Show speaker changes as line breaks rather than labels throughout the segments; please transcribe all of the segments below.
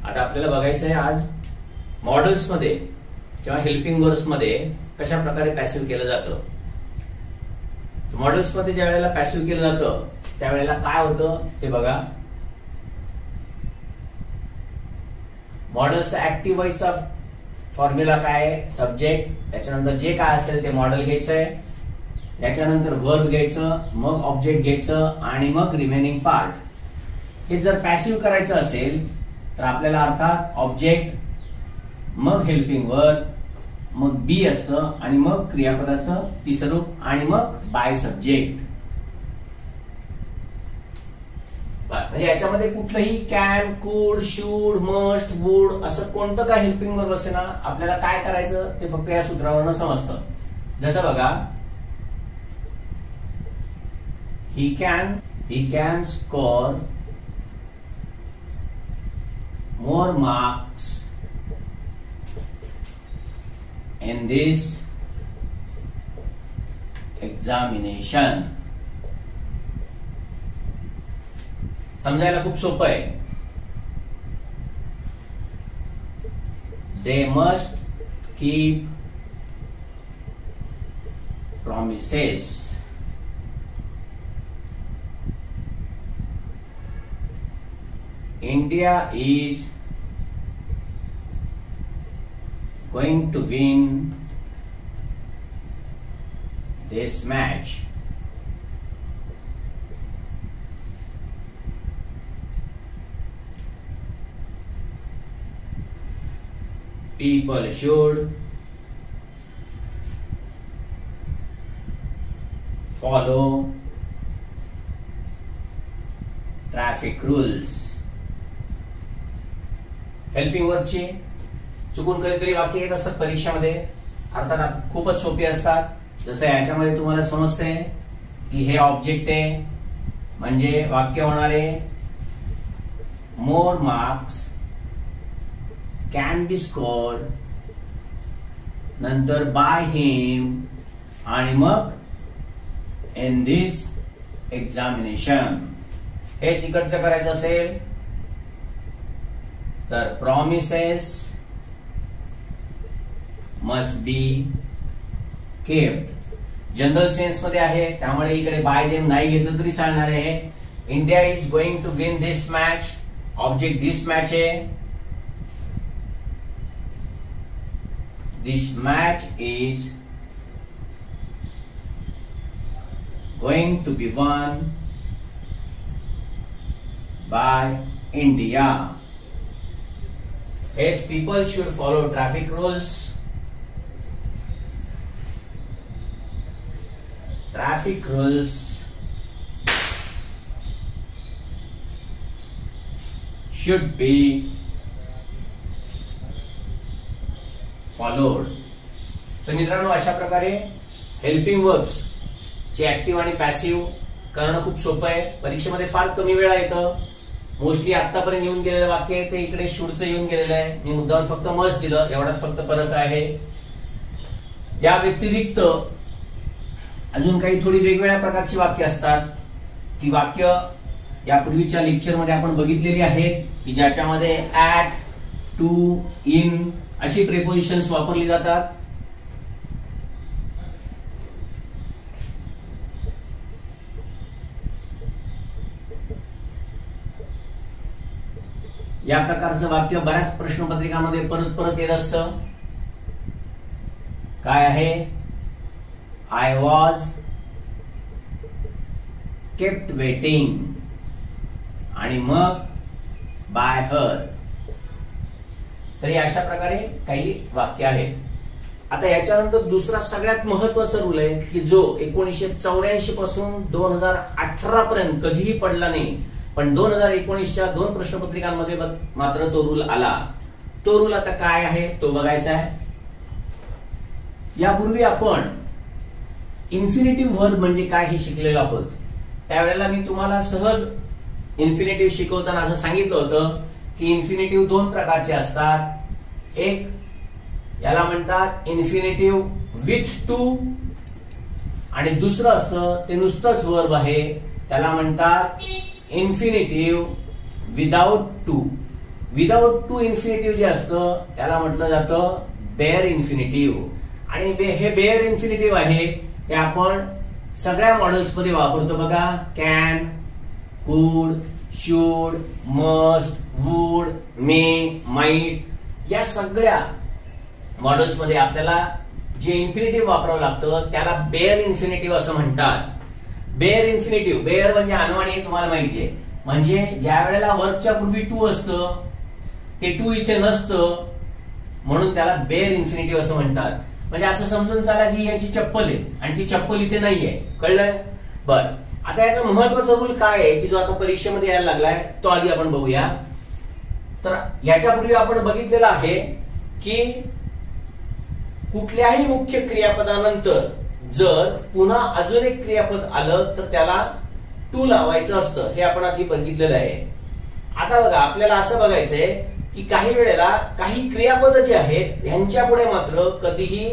आता आपल्याला बघायचं आहे आज मॉडेल्स मध्ये किंवा हेल्पिंग वर्ब्स मध्ये कशा प्रकारे पॅसिव्ह केलं जातं. मॉडेल्स मध्ये ज्या वेळेला पॅसिव्ह केलं जातं त्यावेळेला काय होतं ते बघा. मॉडेल्सचा ऍक्टिव्ह व्हॉइसचा फॉर्म्युला काय आहे, सब्जेक्ट, त्याच्यानंतर जे काय असेल ते मॉडेल घ्यायचंय, त्याच्यानंतर वर्ब घ्यायचं, मग ऑब्जेक्ट घ्यायचं आणि मग रिमेनिंग पार्ट. हे जर पॅसिव्ह करायचं असेल तर आपल्याला अर्थात ऑब्जेक्ट, मग हेल्पिंग वर्ब, मग बी असतं आणि मग क्रियापदाचं तिसरं रूप आणि मग बाय सब्जेक्ट. म्हणजे याच्यामध्ये कुठलंही कॅन, कुड, शूड, मस्ट, वुड असं कोणतं काय हेल्पिंग वर्ब असे ना, आपल्याला काय करायचं ते फक्त या सूत्रावरनं समजतं. जसं बघा, he can score more marks in this examination. समजायला खूप सोपं आहे. They must keep promises. India is going to win this match. People should follow traffic rules. Helping वर्बची चुकून कधीतरी वाक्य येत असतात परीक्षेमध्ये, अर्थात खूपच सोपी असतात. जसं याच्यामध्ये तुम्हाला समजते की हे ऑब्जेक्ट आहे म्हणजे वाक्य होणार आहे more marks can be scored, नंतर बाय हिम आणि मग इन दिस एक्झामिनेशन. हेच इकडचं करायचं असेल तर promises must be kept. General sense मध्ये आहे त्यामुळे इकडे बाय देम नाही घेतलं तरी चालणार आहे. India is going to win this match, object this match आहे. This match is going to be won by India. Its people should follow traffic rules. Traffic rules should be followed. तर मित्रांनो, अशा प्रकारे हेल्पिंग वर्ब्स चे active आणि passive करणं खूप सोपं आहे. परीक्षेमध्ये फार कमी वेळा येतं. मोस्टली आतापर्यंत येऊन गेलेलं वाक्य आहे ते इकडे शूडचं येऊन गेलेलं आहे. मी मुद्दाम फक्त मस्ट दिलं, एवढाच फक्त फरक आहे. या व्यतिरिक्त अजून काही थोडी वेगवेगळ्या प्रकारची वाक्य असतात. ती वाक्य यापूर्वीच्या लेक्चर मध्ये आपण बघितलेली आहेत की ज्याच्यामध्ये ऍट, टू, इन अशी प्रेपोजिशन्स वापरली जातात. या प्रकारचं वाक्य बऱ्याच प्रश्नपत्रिकांमध्ये परत परत येत असतं. काय आहे, आय वॉज केप्ट वेटिंग आणि मग बाय हर. तरी अशा प्रकारे काही वाक्य आहेत. आता याच्यानंतर दुसरा सगळ्यात महत्वाचा रूल आहे की जो 1984 पासून 2018 पर्यंत कधीही पडला नाही, पण 2019च्या 2 प्रश्नपत्रिकांमध्ये मात्र तो रूल आला. तो रूल आता काय आहे तो बघायचा आहे. यापूर्वी आपण इन्फिनिटिव्ह वर्ब म्हणजे काय हे शिकलेलो आहोत. त्यावेळेला मी तुम्हाला सहज इन्फिनिटिव्ह शिकवताना असं सांगितलं होतं की इन्फिनिटिव्ह 2 प्रकारचे असतात. एक याला म्हणतात इन्फिनिटिव्ह विथ टू आणि दुसरं असतं ते नुसतंच वर्ब आहे त्याला म्हणतात infinitive without to. Without to infinitive जे असतं त्याला म्हटलं जातं बेअर इन्फिनिटिव्ह. आणि हे बेअर इन्फिनिटिव्ह आहे हे आपण सगळ्या मॉडेल्स मध्ये वापरतो बघा. कॅन, कुड, should, must, would, may, might या सगळ्या मॉडेल्स मध्ये आपल्याला जे इन्फिनिटिव्ह वापरावं लागतं त्याला बेअर इन्फिनिटिव्ह असं म्हणतात. बेअर इन्फिनिटिव्ह, बेअर म्हणजे अनवाणी हे तुम्हाला माहिती आहे. म्हणजे ज्या वेळेला वर्बच्या पूर्वी टू असतं ते टू इथे नसतं म्हणून त्याला बेअर इन्फिनिटिव्ह असं म्हणतात. म्हणजे असं समजून चला की याची चप्पल आहे आणि ती चप्पल इथे नाहीये. कळलंय? बर, आता याचा महत्वाचा रूल काय आहे की जो आता परीक्षेमध्ये यायला लागलाय तो आधी आपण बघूया. तर याच्यापूर्वी आपण बघितलेलं आहे की कुठल्याही मुख्य क्रियापदानंतर जर पुन्हा अजून एक क्रियापद आलं तर त्याला टू लावायचं असतं. हे आपण आधी बघितलेलं आहे. आता बघा, आपल्याला असं बघायचंय की काही वेळेला काही क्रियापद जे आहेत यांच्या पुढे मात्र कधीही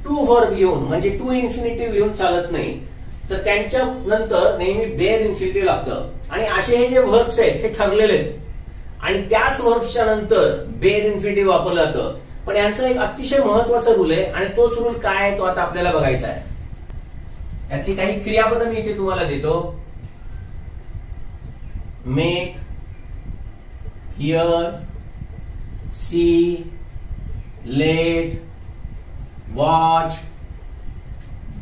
टू व्हर्ब येऊन म्हणजे टू इन्फिनिटिव्ह येऊन चालत नाही. तर त्यांच्या नंतर नेहमी बेअर इन्फिनिटिव्ह लागतं. आणि असे हे जे व्हर्ब्स आहेत हे ठरलेले आहेत आणि त्याच व्हर्ब्सच्या नंतर बेअर इन्फिनिटिव्ह वापरलं जातं. पण यांचा एक अतिशय महत्वाचा रूल आहे आणि तोच रूल काय आहे तो आता आपल्याला बघायचा आहे. यातली काही क्रियापद मी इथे तुम्हाला देतो. Make, hear, see, let, watch,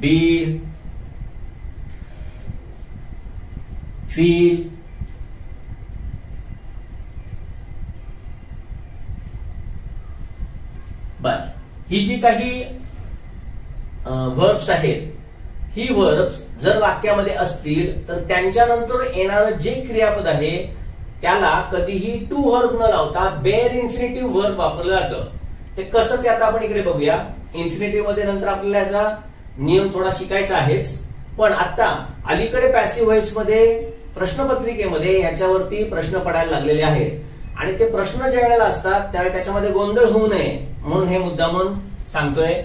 bid, feel, बर, ही जी काही वर्ब्स आहेत ही वर्ब्स जर वाक्यामध्ये असतील तर त्यांच्यानंतर येणारं जे क्रियापद आहे त्याला कधीही टू व्हर्ब न लावता बेअर इन्फिनिटिव्ह व्हर्ब वापरलं जातं. ते कसं ते आता आपण इकडे बघूया. इन्फिनिटिव्ह मध्ये नंतर आपल्याला याचा नियम थोडा शिकायचा आहेच. पण आता अलीकडे पॅसिव्ह व्हॉइस मध्ये प्रश्नपत्रिकेमध्ये ह्याच्यावरती प्रश्न पडायला लागलेले आहेत आणि ते प्रश्न ज्या वेळेला असतात त्यावेळी त्याच्यामध्ये गोंधळ होऊ नये म्हणून हे मुद्दामून सांगतोय.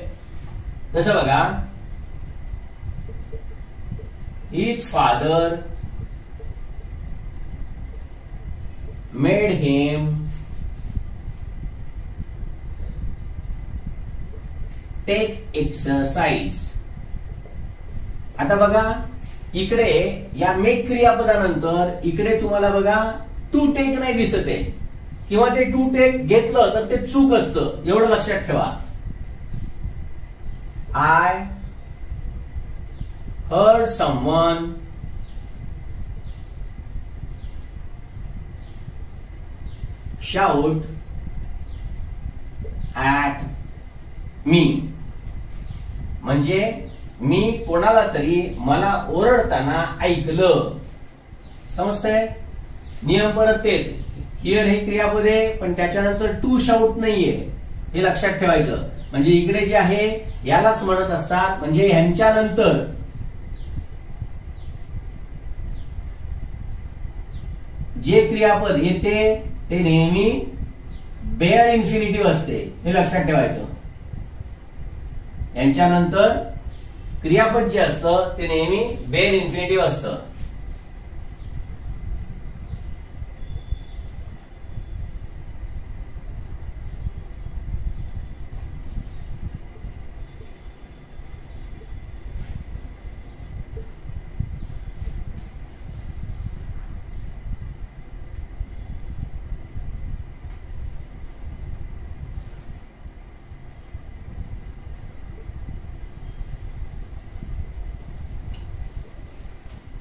जसं बघा, हिज फादर मेड हिम टेक एक्सरसाइज. आता बघा इकडे या मेक क्रियापदानंतर इकडे तुम्हाला बघा टू टेक नाही दिसत आहे किंवा ते टू टेक घेतलं तर ते चूक असतं. एवढं लक्षात ठेवा. I heard someone shout at me. म्हणजे मी कोणाला तरी मला ओरडताना ऐकलं. समजतंय? नियम परत तेच. हिअर हे क्रियापद आहे पण त्याच्यानंतर टू शाउट नाहीये हे लक्षात ठेवायचं. म्हणजे इकडे जे आहे यालाच म्हणत असतात म्हणजे ह्यांच्या नंतर जे क्रियापद येते ते नेहमी बेअर इन्फिनिटिव्ह असते हे लक्षात ठेवायचं. यांच्यानंतर क्रियापद जे असतं ते नेहमी बेअर इन्फिनिटिव्ह असतं.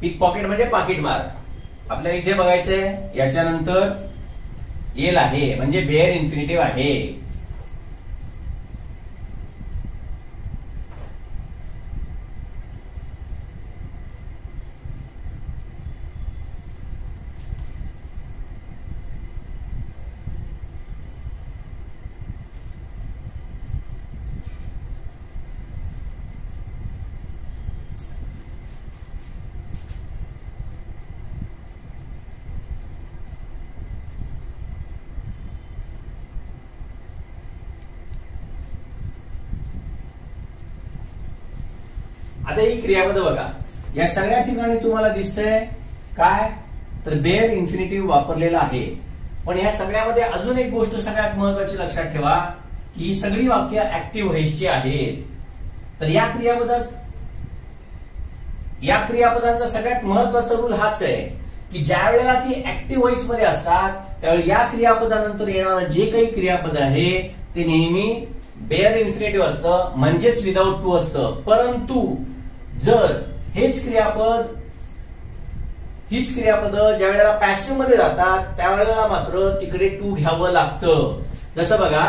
पिक पॉकेट म्हणजे पाकिट मार. आपल्याला इथे बघायचंय याच्यानंतर येल आहे म्हणजे बेअर इन्फिनिटिव्ह आहे. आता ही क्रियापद बघा या सगळ्या ठिकाणी तुम्हाला दिसतंय काय तर बेअर इन्फिनिटिव्ह वापरलेला आहे. पण ह्या सगळ्यामध्ये अजून एक गोष्ट सगळ्यात महत्वाची लक्षात ठेवा की ही सगळी वाक्य ऍक्टिव्ह व्हॉइसची आहेत. तर या क्रियापदांचा सगळ्यात महत्वाचा रूल हाच आहे की ज्या वेळेला ती ऍक्टिव्ह व्हॉइस मध्ये असतात त्यावेळी या क्रियापदानंतर येणारं जे काही क्रियापद आहे ते नेहमी बेअर इन्फिनिटिव्ह असतं, म्हणजेच विदाउट टू असतं. परंतु जर हीच क्रियापद ज्या वेळेला पॅसिव्ह मध्ये जातात त्यावेळेला मात्र तिकडे टू घ्यावं लागतं. जसं बघा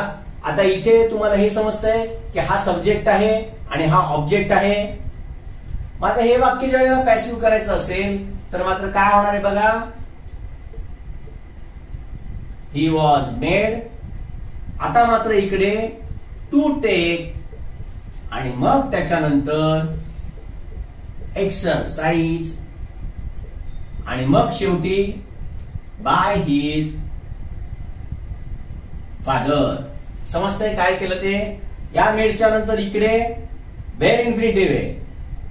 आता इथे तुम्हाला हे समजतंय की हा सब्जेक्ट आहे आणि हा ऑब्जेक्ट आहे. मग आता हे वाक्य ज्या वेळेला पॅसिव्ह करायचं असेल तर मात्र काय होणार आहे बघा, ही वॉज मेड. आता मात्र इकडे टू टेक आणि मग त्याच्यानंतर एक्सरसाइज आणि मग शेवटी बाय हिज फादर. समजतंय काय केलं ते? या मेडच्या नंतर इकडे बेअर इन्फिनिटिव्ह आहे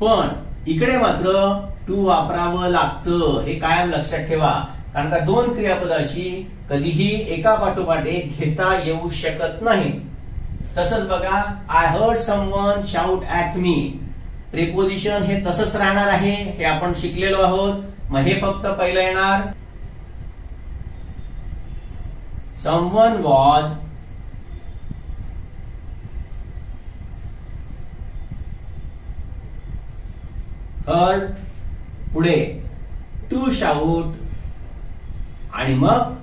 पण इकडे मात्र टू वापरावं लागतं. हे कायम लक्षात ठेवा कारण का दोन क्रियापद अशी कधीही एका पाठोपाठ एक घेता येऊ शकत नाही. तसंच बघा I heard someone shout at me. Preposition हे तसंच राहणार आहे, हे आपण शिकलेलो आहोत. मग हे फक्त पहिलं येणार. समवन वॉज हर्ड, पुढे टू शाउट आणि मग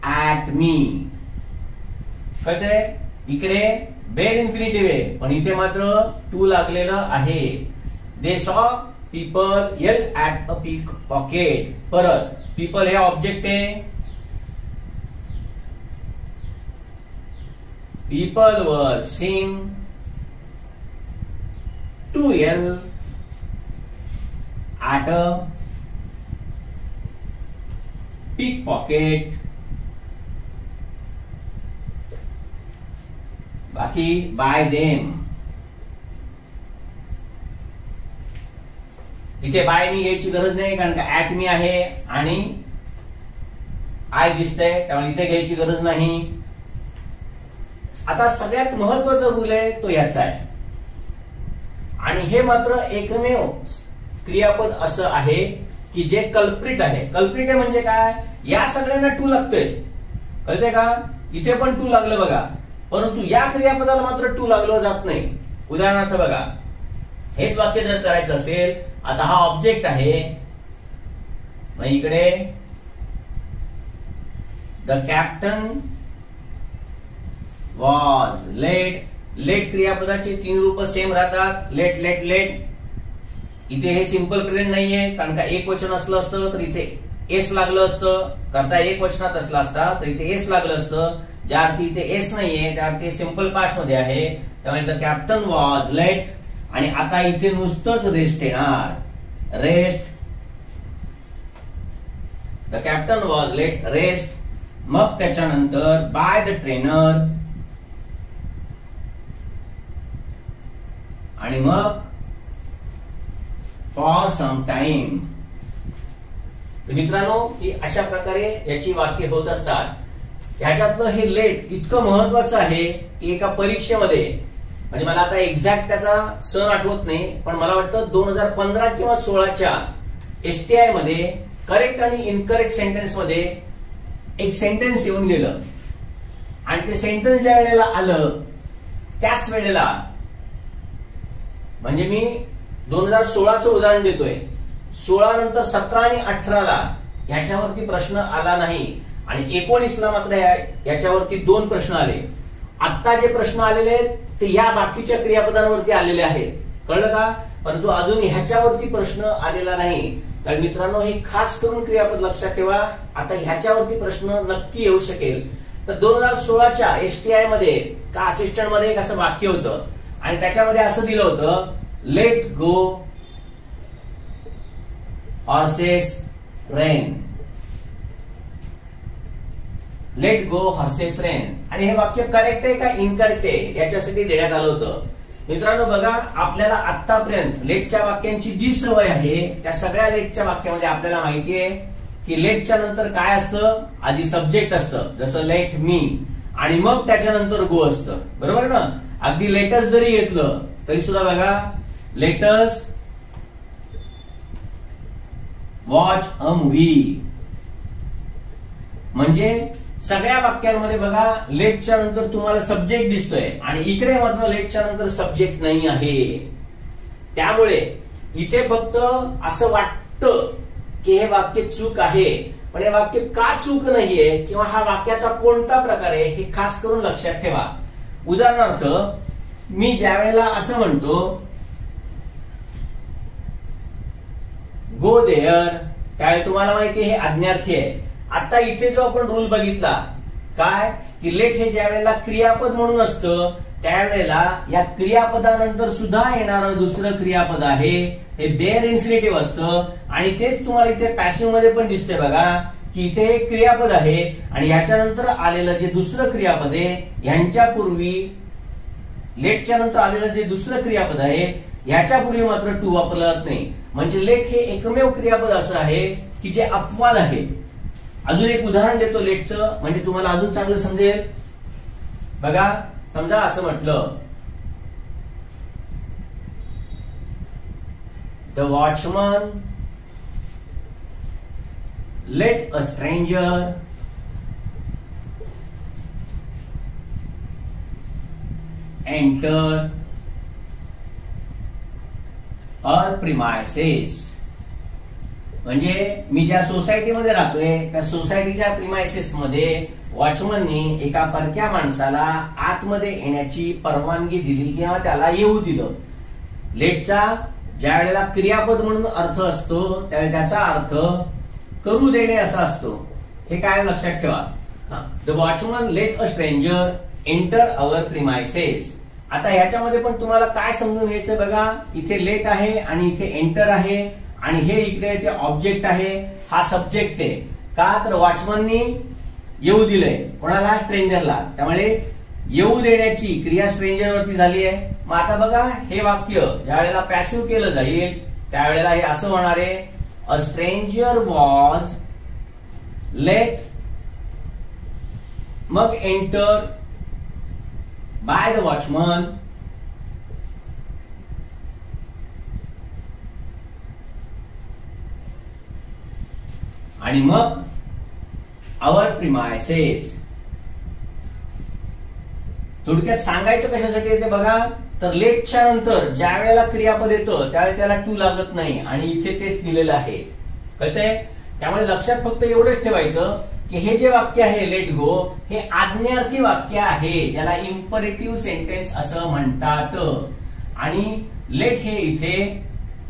ऍट मी. कळतंय? इकडे बेअर इन्फिनिटिव्ह आहे पण इथे मात्र टू लागलेलं आहे. They saw people yell at a pickpocket. परत पीपल हे ऑब्जेक्ट आहे, पीपल वर seen to yell at a pickpocket. बाकी बाय देम. इथे बाय मी घ्यायची गरज नाही कारण का ऍट मी आहे आणि आय दिसतंय त्यामुळे इथे घ्यायची गरज नाही. आता सगळ्यात महत्वाचा रूल आहे तो याचा आहे आणि हे मात्र एकमेव क्रियापद असं आहे की जे कल्प्रिट आहे. कल्प्रिट आहे म्हणजे काय? या सगळ्यांना टू लागतंय. कळतंय का? इथे पण टू लागलं बघा परंतु या क्रियापदाला मात्र टू लागलं जात नाही. उदाहरणार्थ बघा हेच वाक्य जर करायचं असेल, आता हा ऑब्जेक्ट आहे मग इकडे the captain was late. Let क्रियापदाचे तीन रूप सेम राहतात, लेट लेट लेट. इथे हे सिंपल प्रेझेंट नाहीये कारण का एक वचन असलं असतं तर इथे एस लागलं असतं, करता एक वचनात असला असता तर इथे एस लागलं असतं. ज्या अर्थी इथे एस नाहीये त्या अर्थी सिंपल पास्ट मध्ये आहे त्यामुळे द कॅप्टन वॉज लेट आणि आता इथे नुसतंच रेस्ट येणार. Rest, the captain was let rest. मग त्याच्यानंतर बाय द ट्रेनर आणि मग फॉर सम टाइम. मित्रांनो ही अशा प्रकारे याची वाक्य होत असतात. ह्याच्यातलं हे लेट इतकं महत्वाचं आहे की एका परीक्षेमध्ये म्हणजे मला आता एक्झॅक्ट त्याचा सण आठवत नाही पण मला वाटतं 2015 किंवा 16च्या एसटीआय मध्ये करेक्ट आणि इनकरेक्ट सेंटेन्स मध्ये एक सेंटेन्स येऊन गेलं आणि ते सेंटेन्स ज्या वेळेला आलं त्याच वेळेला म्हणजे मी 2016चं उदाहरण देतोय. 16 नंतर 17 आणि 18ला ह्याच्यावरती प्रश्न आला नाही आणि 19ला मात्र याच्यावरती 2 प्रश्न आले. आता जे प्रश्न आलेले आहेत ते या बाकीच्या क्रियापदांवरती आलेले आहेत. कळलं का? परंतु अजून ह्याच्यावरती प्रश्न आलेला नाही. कारण मित्रांनो हे खास करून क्रियापद लक्षात ठेवा. आता ह्याच्यावरती प्रश्न नक्की येऊ शकेल. तर 2016च्या एसटीआय मध्ये का असिस्टंट मध्ये एक असं वाक्य होतं आणि त्याच्यामध्ये असं दिलं होतं let go horses rain. Let go horses rain. आणि हे वाक्य करेक्ट आहे का इनकरेक्ट आहे याच्यासाठी देण्यात आलं होतं. मित्रांनो बघा आपल्याला आतापर्यंत लेटच्या वाक्यांची जी सवय आहे त्या सगळ्या लेटच्या वाक्यामध्ये आपल्याला माहिती आहे की लेटच्या नंतर काय असतं, आधी सब्जेक्ट असतं, जसं लेट मी, आणि मग त्याच्यानंतर गो असतं, बरोबर ना. अगदी लेटस जरी घेतलं तरी सुद्धा बघा, लेटस वॉच अ मूव्ही, म्हणजे सगळ्या वाक्यांमध्ये बघा लेटच्या नंतर तुम्हाला सब्जेक्ट दिसतोय आणि इकडे मात्र लेटच्या नंतर सब्जेक्ट नाही आहे. त्यामुळे इथे फक्त असं वाटतं की हे वाक्य चूक आहे, पण हे वाक्य का चूक नाहीये किंवा हा वाक्याचा कोणता प्रकार आहे हे खास करून लक्षात ठेवा. उदाहरणार्थ मी ज्या वेळेला असं म्हणतो गो देअर, त्यावेळी तुम्हाला माहिती हे आज्ञार्थी आहे. आता इथे जो आपण रूल बघितला काय, की लेट हे ज्या वेळेला क्रियापद म्हणून असतं त्यावेळेला या क्रियापदानंतर सुद्धा येणारं दुसरं क्रियापद आहे हे बेअर इन्फिनिटिव्ह असतं. आणि तेच तुम्हाला इथे पॅसिव्ह मध्ये पण दिसते बघा, की इथे हे क्रियापद आहे आणि याच्यानंतर आलेलं जे दुसरं क्रियापद आहे ह्यांच्यापूर्वी लेटच्या नंतर आलेलं जे दुसरं क्रियापद आहे ह्याच्यापूर्वी मात्र टू वापरलं जात नाही. म्हणजे लेट हे एकमेव क्रियापद असं आहे की जे अपवाद आहे. अजून एक उदाहरण देतो लेटचं, म्हणजे तुम्हाला अजून चांगलं समजेल. बघा, समजा असं म्हटलं the watchman let a stranger enter our premises. म्हणजे मी ज्या सोसायटीमध्ये राहतोय त्या सोसायटीच्या प्रिमायसेस मध्ये वॉचमननी एका परक्या माणसाला आतमध्ये येण्याची परवानगी दिली किंवा त्याला येऊ दिलं. लेटचा ज्या वेळेला क्रियापद म्हणून अर्थ असतो त्यावेळी त्याचा अर्थ करू देणे असा असतो. हे काय लक्षात ठेवा. The watchman let a stranger enter our premises. आता ह्याच्यामध्ये पण तुम्हाला काय समजून घ्यायचं बघा, इथे लेट आहे आणि इथे एंटर आहे आणि हे इकडे ते ऑब्जेक्ट आहे, हा सब्जेक्ट आहे. का तर वॉचमननी येऊ दिलंय कोणाला, स्ट्रेंजरला. त्यामुळे येऊ देण्याची क्रिया स्ट्रेंजर वरती झाली आहे. मग आता बघा हे वाक्य ज्या वेळेला पॅसिव्ह केलं जाईल त्यावेळेला हे असं होणार आहे, अ स्ट्रेंजर वॉज लेट मग एंटर बाय द वॉचमन आणि मग अवर प्रिमायसेस. थोडक्यात सांगायचं कशासाठी येते बघा, तर लेटच्या नंतर ज्या वेळेला क्रियापद येतं त्यावेळेला त्याला टू लागत नाही आणि इथे तेच दिलेलं आहे, कळतंय. त्यामुळे लक्षात फक्त एवढंच ठेवायचं की हे जे वाक्य आहे लेट गो हे आज्ञार्थी वाक्य आहे, ज्याला इम्परेटिव्ह सेंटेन्स असं म्हणतात. आणि लेट हे इथे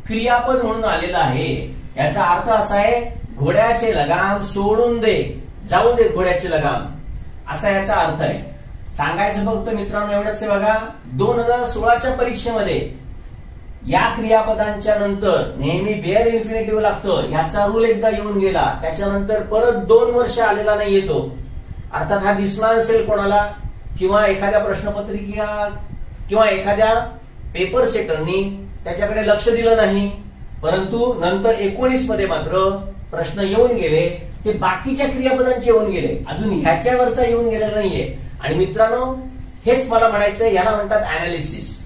क्रियापद म्हणून आलेलं आहे. याचा अर्थ असा आहे घोड्याचे लगाम सोडून दे, जाऊ दे घोड्याचे लगाम, असा याचा अर्थ आहे. सांगायचं फक्त मित्रांनो एवढंच आहे बघा, 2016च्या परीक्षेमध्ये या क्रियापदांच्या नंतर नेहमी बेअर इन्फिनिटिव्ह लागतं. याचा रूल एकदा येऊन गेला त्याच्यानंतर परत 2 वर्ष आलेला नाही येतो. अर्थात हा दिसणार असेल कोणाला किंवा एखाद्या प्रश्नपत्रिका किंवा एखाद्या पेपर सेटरनी त्याच्याकडे लक्ष दिलं नाही, परंतु नंतर 19 मध्ये मात्र प्रश्न येऊन गेले ते बाकीच्या क्रियापदांचे येऊन गेले, अजून ह्याच्यावरचा येऊन गेलेला नाहीये. आणि मित्रांनो हेच मला म्हणायचं, याला म्हणतात अनालिसिस.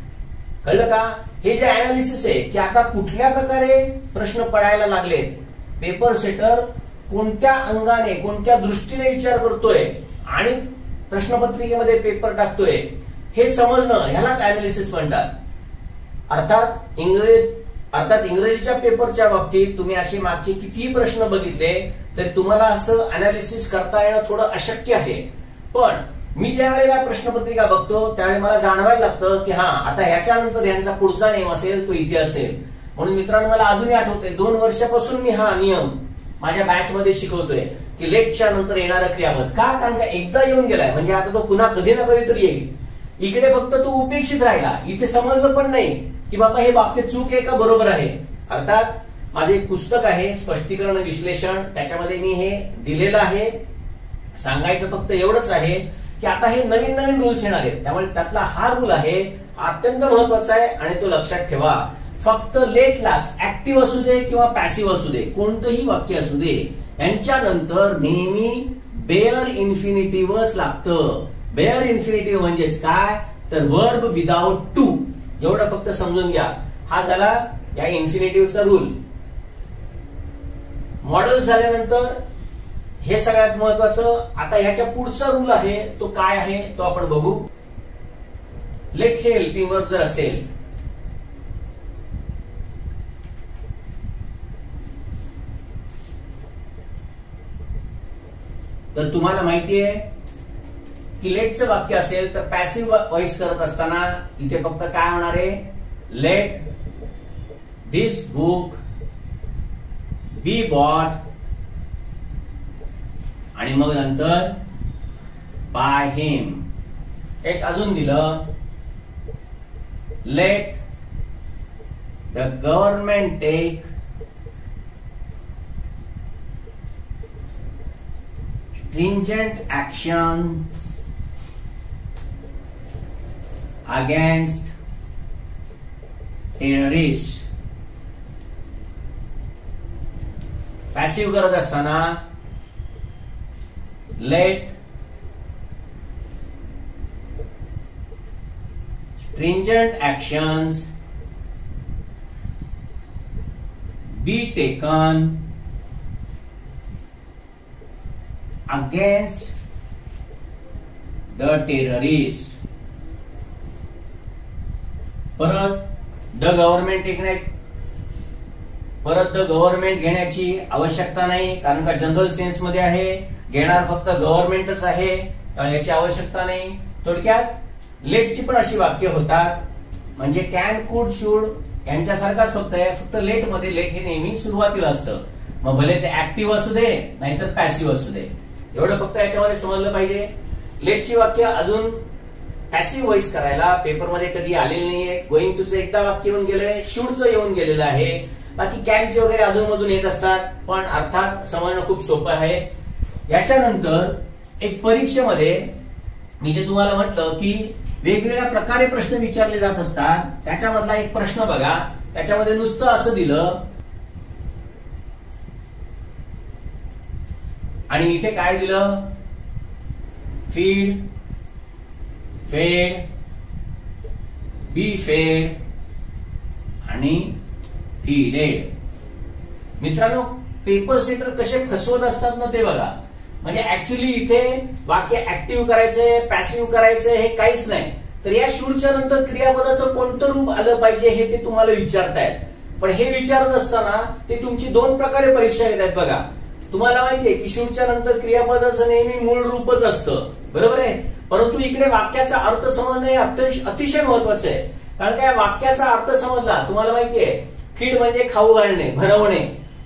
कळलं का? हे जे अनालिसिस आहे की आता कुठल्या प्रकारे प्रश्न पडायला लागलेत, पेपर सेटर कोणत्या अंगाने कोणत्या दृष्टीने विचार करतोय आणि प्रश्नपत्रिकेमध्ये पेपर टाकतोय हे समजणं, ह्यालाच अनालिसिस म्हणतात. अर्थात इंग्रजीच्या पेपरच्या बाबतीत तुम्ही असे मागचे कितीही प्रश्न बघितले तरी तुम्हाला असं अनालिसिस करता येणं थोडं अशक्य आहे. पण मी ज्या वेळेला प्रश्नपत्रिका बघतो त्यावेळी मला जाणवायला लागतं की हा आता ह्याच्यानंतर यांचा पुढचा नियम असेल तो इथे असेल. म्हणून मित्रांनो मला अजूनही आठवतंय 2 वर्षापासून मी हा नियम माझ्या बॅच मध्ये शिकवतोय की लेटच्या नंतर येणारा क्रियापद का, कारण का एकदा येऊन गेलाय म्हणजे आता तो पुन्हा कधी ना कधी तरी येईल. इकडे फक्त तो उपेक्षित राहिला, इथे समजलं पण नाही की बाबा हे वाक्य चूक आहे का बरोबर आहे. अर्थात माझे एक पुस्तक आहे स्पष्टीकरण विश्लेषण, त्याच्यामध्ये मी हे दिलेलं आहे. सांगायचं फक्त एवढंच आहे की आता हे नवीन नवीन रूल्स येणार आहेत, त्यामुळे त्यातला हा रूल आहे अत्यंत महत्वाचा आहे आणि तो लक्षात ठेवा. फक्त लेटलाच ऍक्टिव्ह असू दे किंवा पॅसिव्ह असू दे, कोणतंही वाक्य असू दे, यांच्यानंतर नेहमी बेअर इन्फिनिटिव्हच लागतं. बेअर इन्फिनिटिव्ह म्हणजेच काय, तर वर्ब विदाउट टू. एवढं फक्त समजून घ्या. हा झाला या इन्फिनिटिव्हचा रूल. मॉडेल झाल्यानंतर हे सगळ्यात महत्वाचं. आता ह्याच्या पुढचा रूल आहे तो काय आहे तो आपण बघू. लेट हे हेल्पिंग वर्ब जर असेल तर तुम्हाला माहितीये की लेटचं वाक्य असेल तर पॅसिव्ह व्हॉइस करत असताना इथे फक्त काय होणार आहे, let this book be bought आणि मग नंतर बाय हिम. एक अजून दिलं, let the government take stringent action against terrorists. Passive करत असताना let stringent actions be taken against the terrorists. परत द गव्हर्नमेंट घेण्याची आवश्यकता नाही, कारण का जनरल सेन्स मध्ये आहे. घेणार फक्त गव्हर्नमेंटच आहे, त्यामुळे याची आवश्यकता नाही. थोडक्यात लेटची पण अशी वाक्य होतात, म्हणजे कॅन, कुड, शुड यांच्यासारखाच फक्त आहे. फक्त लेट मध्ये लेट हे नेहमी सुरुवातीला असतं. मग भले ते ऍक्टिव्ह असू दे नाहीतर पॅसिव्ह असू दे. एवढं फक्त याच्यामध्ये समजलं पाहिजे. लेटची वाक्य अजून पॅसिव्ह व्हॉइस करायला पेपरमध्ये कधी आलेले नाहीये. गोइंग टूचं एकदा वाक्य येऊन गेलंय, शुडचं येऊन गेलेलं आहे. बाकी कॅनचे वगैरे अधूनमधून येत असतात, पण अर्थात समजणं खूप सोपं आहे. याच्यानंतर एक परीक्षेमध्ये मी जे तुम्हाला म्हटलं की वेगवेगळ्या प्रकारे प्रश्न विचारले जात असतात, त्याच्यामधला एक प्रश्न बघा. त्याच्यामध्ये नुसतं असं दिलं आणि इथे काय दिलं, फीड, फेड, बी फेड आणि फीडेड. मित्रांनो, पेपर सेटर कसे फसवत असतात ना ते बघा. म्हणजे ऍक्च्युली इथे वाक्य ऍक्टिव्ह करायचंय, पॅसिव्ह करायचंय हे काहीच नाही. तर या शुडच्या नंतर क्रियापदाचं कोणतं रूप आलं पाहिजे हे ते तुम्हाला विचारतायत. पण हे विचारत असताना ते तुमची दोन प्रकारे परीक्षा घेतात बघा. तुम्हाला माहितीये की शुडच्या नंतर क्रियापदाचं नेहमी मूळ रूपच असतं, बरोबर आहे. परंतु इकडे वाक्याचा अर्थ समजणे अतिशय महत्वाचं आहे. कारण का या वाक्याचा अर्थ समजला, तुम्हाला माहितीये फीड म्हणजे खाऊ घालणे, भरवणे.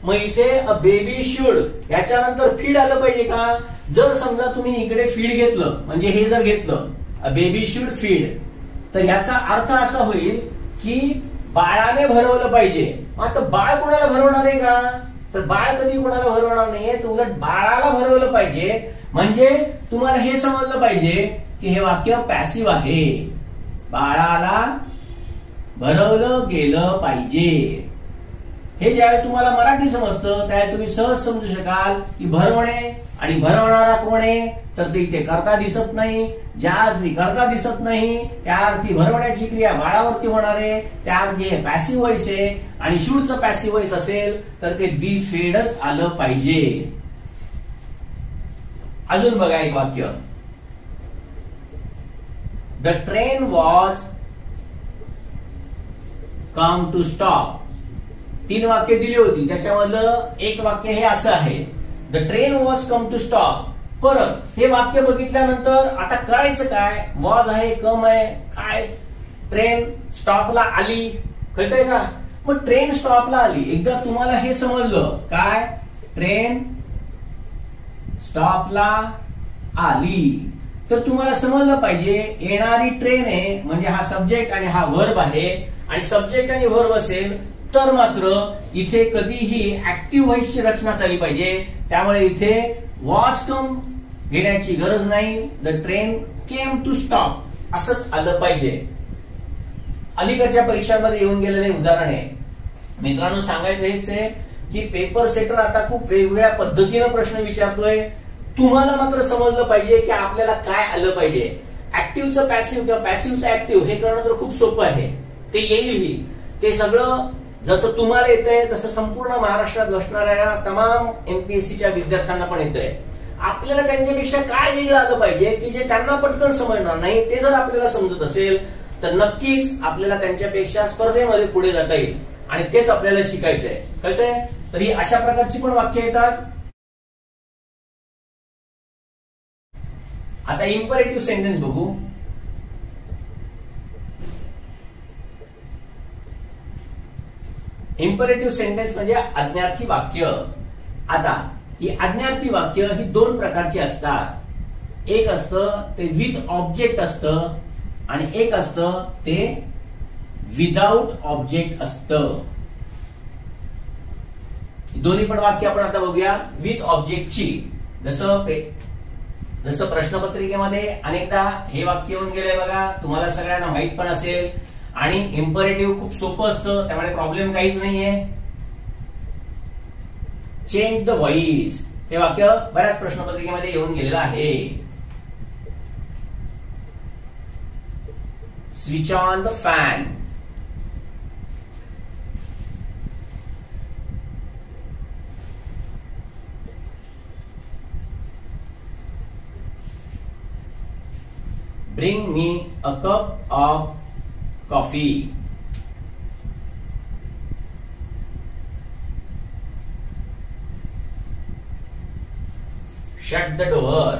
मग इथे अ बेबी शुड याच्यानंतर फीड आलं पाहिजे का. जर समजा तुम्ही इकडे फीड घेतलं, म्हणजे हे जर घेतलं अ बेबी शुड फीड, तर याचा अर्थ असा होईल की बाळाने भरवलं पाहिजे. आता बाळ कोणाला भरवणार आहे का, तर बाळ कधी कोणाला भरवणार नाहीये, तर उलट बाळाला भरवलं पाहिजे. म्हणजे तुम्हाला हे समजलं पाहिजे की हे वाक्य पॅसिव्ह आहे. बाळाला भरवलं गेलं पाहिजे. हे ज्यावेळी तुम्हाला मराठी समजतं त्यावेळी तुम्ही सहज समजू शकाल की भरवणे आणि भरवणारा कोण आहे, तर ते इथे करता दिसत नाही. ज्या अर्थी करता दिसत नाही त्या अर्थी भरवण्याची क्रिया बाळावरती होणार आहे, त्या अर्थी हे पॅसिव्ह व्हॉइस आहे. आणि शुडचं पॅसिव्ह व्हॉइस असेल तर ते बी फेडच आलं पाहिजे. अजून बघा एक वाक्य, the train was come to stop. 3 वाक्य दिली होती, त्याच्यामधलं एक वाक्य हे असं आहे, the train was come to stop. परत हे वाक्य बघितल्यानंतर आता करायचं काय, वॉज आहे, कम आहे, काय ट्रेन स्टॉपला आली, कळतंय का. मग ट्रेन स्टॉपला आली, एकदा तुम्हाला हे समजलं काय, ट्रेन स्टॉपला आली, तर तुम्हाला समजलं पाहिजे येणारी ट्रेन आहे म्हणजे हा सब्जेक्ट आणि हा वर्ब आहे. आणि सब्जेक्ट आणि वर्ब असेल तर मात्र इथे कधीही ऍक्टिव्ह व्हॉइसची रचना झाली पाहिजे. त्यामुळे इथे वॉज कम घेण्याची गरज नाही, the train came to stop असंच आलं पाहिजे. अलीकडच्या परीक्षांमध्ये येऊन गेलेले उदाहरण आहे. मित्रांनो, सांगायचं हेच आहे, की पेपर सेटर आता खूप वेगवेगळ्या पद्धतीने प्रश्न विचारतोय. तुम्हाला मात्र समजलं पाहिजे की आपल्याला काय आलं पाहिजे. ऍक्टिव्हचं पॅसिव्ह किंवा पॅसिव्हचं ऍक्टिव्ह हे करणं तर खूप सोपं आहे, ते येईलही. ते सगळं जसं तुम्हाला येतंय तसं संपूर्ण महाराष्ट्रात बसणाऱ्या तमाम एमपीएससीच्या विद्यार्थ्यांना पण येतंय. आपल्याला त्यांच्यापेक्षा काय वेगळं आलं पाहिजे की जे त्यांना पटकन समजणार नाही, ते जर आपल्याला समजत असेल तर नक्कीच आपल्याला त्यांच्यापेक्षा स्पर्धेमध्ये पुढे जाता येईल आणि तेच आपल्याला शिकायचंय. कळतंय? तर ही अशा प्रकारची पण वाक्य येतात. आता इम्परेटिव्ह सेंटेन्स बघू. इम्परेटिव्ह सेंटेन्स म्हणजे आज्ञार्थी वाक्य. आता ही आज्ञार्थी वाक्य ही दोन प्रकारची असतात. एक असतं ते विथ ऑब्जेक्ट असतं आणि एक असतं ते विदाउट ऑब्जेक्ट असतं. दोन्ही पण वाक्य आपण आता बघूया. विथ ऑब्जेक्टची जसं प्रश्नपत्रिकेमध्ये अनेकदा हे वाक्य येऊन गेलंय बघा, तुम्हाला सगळ्यांना माहित पण असेल. आणि इम्परेटिव्ह खूप सोपं असतं, त्यामुळे प्रॉब्लेम काहीच नाहीये. चेंज द व्हॉइस हे वाक्य बऱ्याच प्रश्नपत्रिकेमध्ये येऊन गेलेलं आहे. Switch on the fan. Bring me a cup of coffee. Shut the door.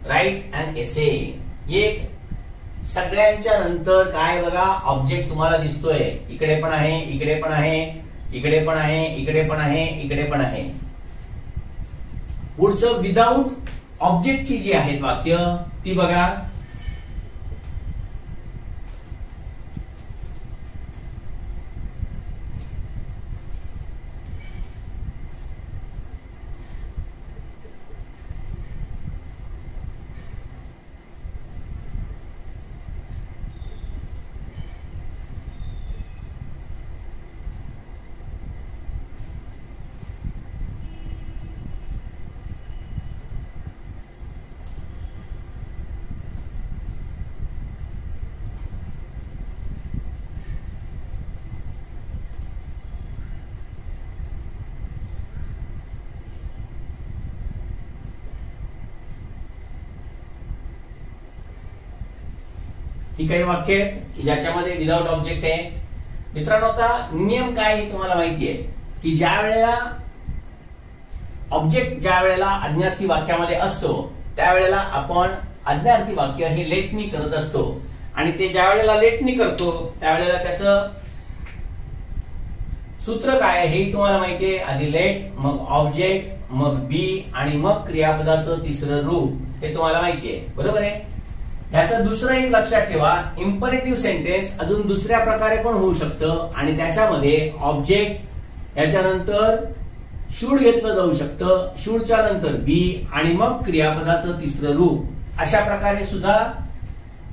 Write an essay. एक सगळ्यांच्या नंतर काय बघा, ऑब्जेक्ट तुम्हाला दिसतोय. इकडे पण आहे, इकडे पण आहे, इकडे पण आहे, इकडे पण आहे, इकडे पण आहे. पुढचं विदाउट ऑब्जेक्टची जी आहेत वाक्य ती बघा. ही काही वाक्य आहेत की ज्याच्यामध्ये विदाउट ऑब्जेक्ट आहे. मित्रांनो, आता नियम काय हे तुम्हाला माहिती आहे की ज्या वेळेला ऑब्जेक्ट ज्या वेळेला आज्ञार्थी वाक्यामध्ये असतो त्यावेळेला आपण आज्ञार्थी वाक्य हे लेटनी करत असतो. आणि ते ज्या वेळेला लेटनी करतो त्यावेळेला त्याचं सूत्र काय आहे हे तुम्हाला माहिती आहे. आधी लेट, मग ऑब्जेक्ट, मग बी आणि मग क्रियापदाचं तिसरं रूप हे तुम्हाला माहिती आहे. बरोबर आहे. याचं दुसरं एक लक्षात ठेवा, इम्परेटिव्ह सेंटेन्स अजून दुसऱ्या प्रकारे पण होऊ शकतं आणि त्याच्यामध्ये ऑब्जेक्ट याच्यानंतर शुड घेतलं जाऊ शकतं, शुडच्या नंतर बी आणि मग क्रियापदाचं तिसरं रूप. अशा प्रकारे सुद्धा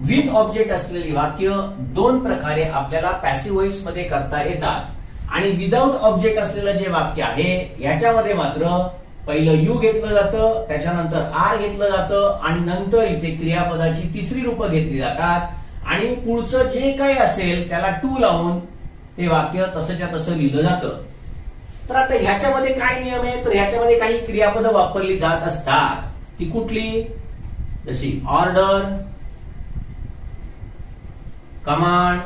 विथ ऑब्जेक्ट असलेली वाक्य दोन प्रकारे आपल्याला पॅसिव्ह व्हॉइस मध्ये करता येतात. आणि विदाउट ऑब्जेक्ट असलेलं जे वाक्य आहे याच्यामध्ये मात्र पहिलं यू घेतलं जातं, त्याच्यानंतर आर घेतलं जातं आणि नंतर इथे क्रियापदाची तिसरी रूपं घेतली जातात आणि पुढचं जे काही असेल त्याला टू लावून ते वाक्य तसंच्या तसं लिहिलं जातं. तर आता ह्याच्यामध्ये काय नियम आहे, तर ह्याच्यामध्ये काही क्रियापदं वापरली जात असतात. ती कुठली? जशी order, command,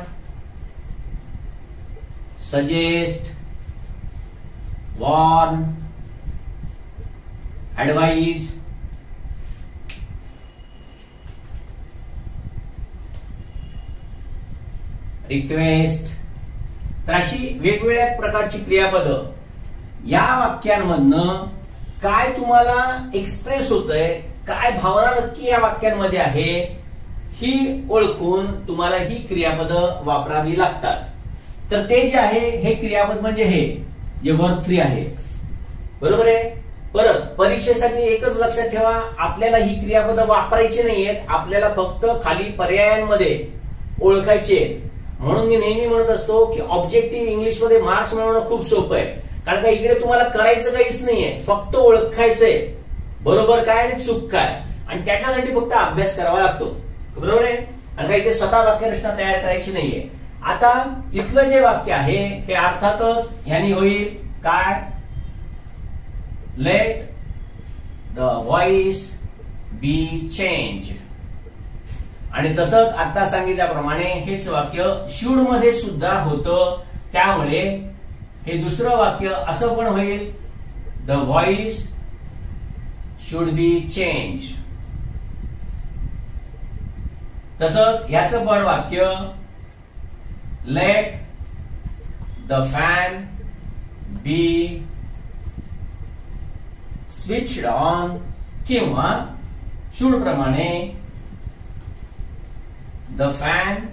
suggest, warn, advise, request. तर अशी वेगवेगळ्या प्रकारची क्रियापदं या वाक्यांमधनं काय तुम्हाला एक्सप्रेस होतंय, काय भावना नक्की या वाक्यांमध्ये आहे ही ओळखून तुम्हाला ही क्रियापदं वापरावी लागतात. तर ते जे आहे हे क्रियापद म्हणजे हे जे वर्ब 3 आहे बरोबर आहे. परत परीक्षेसाठी एकच लक्षात ठेवा, आपल्याला ही क्रियापद वापरायची नाहीयेत, आपल्याला फक्त खाली पर्यायांमध्ये ओळखायचे. म्हणून मी नेहमी म्हणत असतो की ऑब्जेक्टिव्ह इंग्लिश मध्ये मार्क्स मिळवणं खूप सोपं आहे. कारण का इकडे तुम्हाला करायचं काहीच नाहीये, फक्त ओळखायचंय बरोबर काय आणि चूक काय, आणि त्याच्यासाठी फक्त अभ्यास करावा लागतो. बरोबर आहे. आणि इथे स्वतः वाक्यरचना तयार करायची नाहीये. आता इथलं जे वाक्य आहे हे अर्थातच ह्यानी होईल काय, let the voice B change. आणि तसंच आता सांगितल्याप्रमाणे हेच वाक्य शुड मध्ये सुद्धा होतं. त्यामुळे हे दुसरं वाक्य असं पण होईल, the voice should be change. तसंच याचं पण वाक्य, let the fan be switched on, किंवा शुड प्रमाणे the fan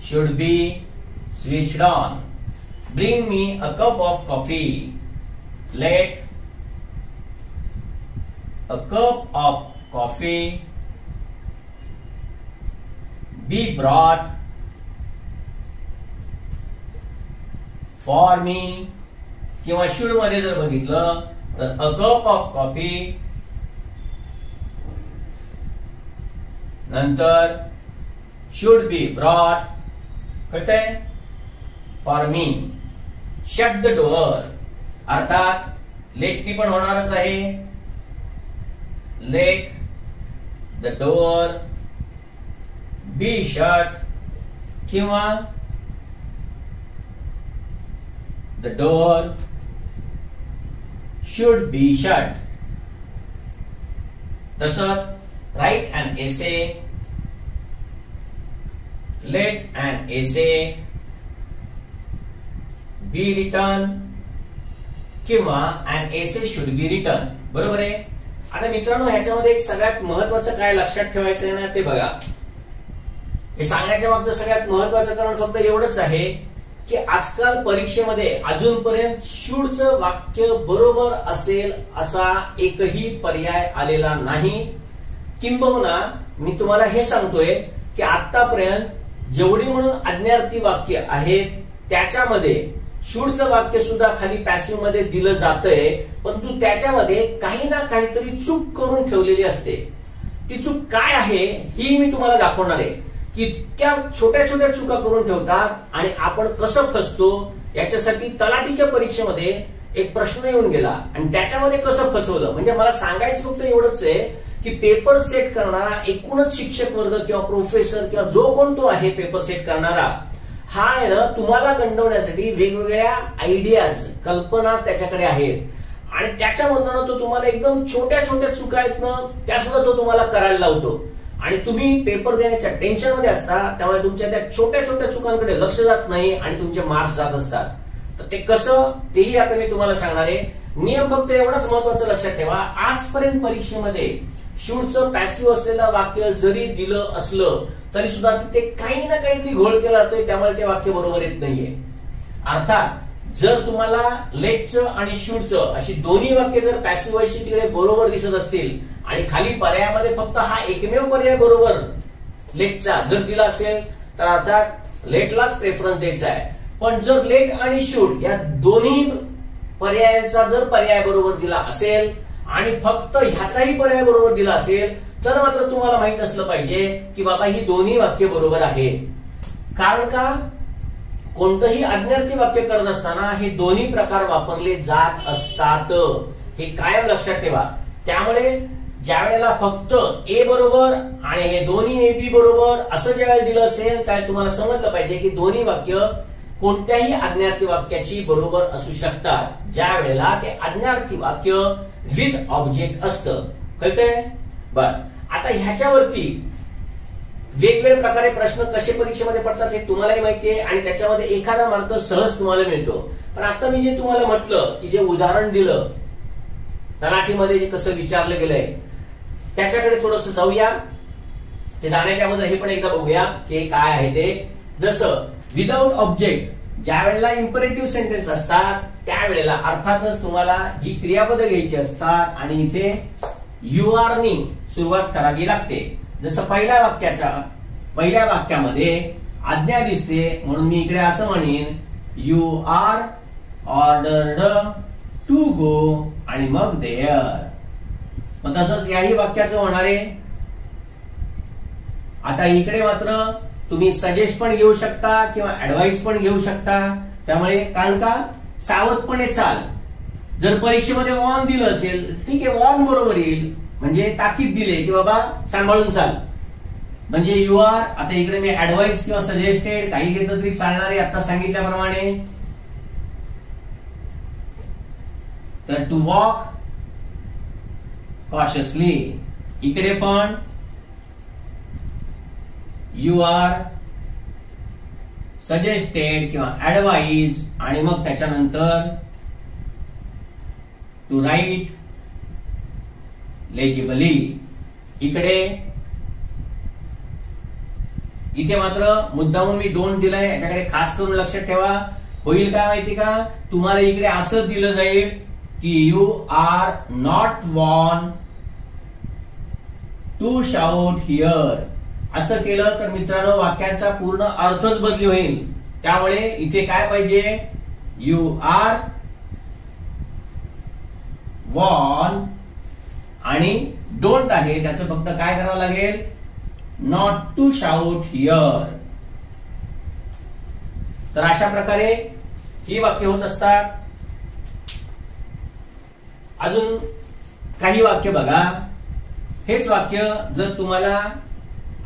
should be switched on. Bring me a cup of coffee. Let a cup of coffee be brought for me. किंवा should मध्ये जर बघितलं तर अ कप ऑफ कॉफी, नंतर should be brought, कळतंय, for me. Shut the door, अर्थात let me पण होणारच आहे. Let the door be shut, किंवा the door should be shut. तसंच right an essay, late an essay B return, किंवा अन एसे should be return. बरोबर आहे. आता मित्रांनो ह्याच्यामध्ये एक सगळ्यात महत्वाचं काय लक्षात ठेवायचं आहे ना ते बघा. हे सांगण्याच्या मागचं सगळ्यात महत्वाचं कारण फक्त एवढंच आहे की आजकाल परीक्षेमध्ये अजूनपर्यंत शूडचं वाक्य बरोबर असेल असा एकही पर्याय आलेला नाही. किंबहुना मी तुम्हाला हे सांगतोय की आतापर्यंत जेवढी म्हणून आज्ञार्थी वाक्य आहेत त्याच्यामध्ये शूडचं वाक्य सुद्धा खाली पॅसिव्ह मध्ये दिलं जातंय, परंतु त्याच्यामध्ये काही ना काहीतरी चूक करून ठेवलेली असते. ती चूक काय आहे ही मी तुम्हाला दाखवणार आहे. इतक्या छोट्या छोट्या चुका करून ठेवतात आणि आपण कसं फसतो याच्यासाठी तलाठीच्या परीक्षेमध्ये एक प्रश्न येऊन गेला आणि त्याच्यामध्ये कसं फसवलं. म्हणजे मला सांगायचं फक्त एवढंच आहे की पेपर सेट करणारा एकूणच शिक्षक वर्ग किंवा प्रोफेसर किंवा जो कोण तो आहे पेपर सेट करणारा, हा आहे ना तुम्हाला गंडवण्यासाठी वेगवेगळ्या आयडियाज, कल्पना त्याच्याकडे आहेत आणि त्याच्यामधून तो तुम्हाला एकदम छोट्या छोट्या चुका आहेत ना त्या सुद्धा तो तुम्हाला करायला लावतो. आणि तुम्ही पेपर देण्याच्या टेन्शन मध्ये असता, त्यामुळे तुमच्या त्या छोट्या छोट्या चुकांकडे लक्ष जात नाही आणि तुमचे मार्क्स जात असतात. तर ते कसं तेही आता मी तुम्हाला सांगणार आहे. नियम फक्त एवढाच महत्वाचं लक्षात ठेवा, आजपर्यंत परीक्षेमध्ये शूडचं पॅसिव्ह असलेलं वाक्य जरी दिलं असलं तरी सुद्धा तिथे काही ना काहीतरी घोळ केला जातोय, त्यामुळे ते वाक्य बरोबर येत नाहीये. अर्थात जर तुम्हाला लेटचं आणि शूडचं अशी दोन्ही वाक्य जर पॅसिव्ह वॉइसची तिकडे बरोबर दिसत असतील आणि खाली पर्यायामध्ये फक्त हा एकमेव पर्याय बरोबर लेटचा जर दिला असेल तर अर्थात लेटलाच प्रेफरन्स द्यायचा आहे. पण जर लेट आणि शूड या दोन्ही पर्यायांचा जर पर्याय बरोबर दिला असेल आणि फक्त ह्याचाही पर्याय बरोबर दिला असेल तर मात्र तुम्हाला माहित असलं पाहिजे की बाबा ही दोन्ही वाक्य बरोबर आहेत. कारण का कोणतंही आज्ञार्थी वाक्य करत असताना हे दोन्ही प्रकार वापरले जात असतात, हे कायम लक्षात ठेवा. त्यामुळे ज्या वेळेला फक्त ए बरोबर आणि हे दोन्ही ए बी बरोबर असं ज्यावेळेला दिलं असेल त्यावेळेला तुम्हाला समजलं पाहिजे की दोन्ही वाक्य कोणत्याही आज्ञार्थी वाक्याची बरोबर असू शकतात ज्या वेळेला ते आज्ञार्थी वाक्य विथ ऑब्जेक्ट असतं. कळतंय? बर, आता ह्याच्यावरती वेगवेगळ्या प्रकारे प्रश्न कसे परीक्षेमध्ये पडतात हे तुम्हालाही माहिती आहे आणि त्याच्यामध्ये एखादा मार्क सहज तुम्हाला मिळतो. पण आता मी जे तुम्हाला म्हटलं की जे उदाहरण दिलं तलाठीमध्ये जे कसं विचारलं गेलंय त्याच्याकडे थोडंसं जाऊया. ते जाण्याच्या अगोदर हे पण एकदा बघूया की काय आहे ते. जसं विदाउट ऑब्जेक्ट ज्या वेळेला इम्परेटिव्ह सेंटेन्स असतात त्यावेळेला अर्थातच तुम्हाला ही क्रियापद घ्यायची असतात आणि इथे यू आर नी सुरुवात करावी लागते. जसं पहिल्या वाक्यामध्ये आज्ञा दिसते म्हणून मी इकडे असं म्हणेन you are ordered to go आणि मग देअर. मग तसंच याही वाक्याचं होणार आहे. आता इकडे मात्र तुम्ही सजेस्ट पण घेऊ शकता किंवा ऍडवाइस पण घेऊ शकता. त्यामुळे कारण का सावधपणे चाल. जर परीक्षेमध्ये वॉर्न दिलं असेल ठीक आहे, वॉर्न बरोबर येईल म्हणजे ताकीद दिले की बाबा सांभाळून चाल. म्हणजे यू आर, आता इकडे मी ऍडवाइस किंवा सजेस्टेड काही घेतलं तरी चालणार आहे आता सांगितल्याप्रमाणे. तर टू वॉक कॉशियसली, इकडे पण यू आर सजेस्टेड किंवा ऍडवाइज आणि मग त्याच्यानंतर टू राईट लेजिबली. इथे मात्र मुद्दामून मी डोंट दिलाय, याच्याकडे खास करून लक्षात ठेवा. होईल काय माहिती का, तुम्हाला इकडे असं दिलं जाईल की you are not warned to shout here. असं केलं तर मित्रांनो वाक्याचा पूर्ण अर्थच बदली होईल. त्यामुळे इथे काय पाहिजे, यू आर वॉर्न आणि डोंट आहे त्याचं फक्त काय करावं लागेल, नॉट टू शाउट हिअर. तर अशा प्रकारे ही वाक्य होत असतात. अजून काही वाक्य बघा. हेच वाक्य जर तुम्हाला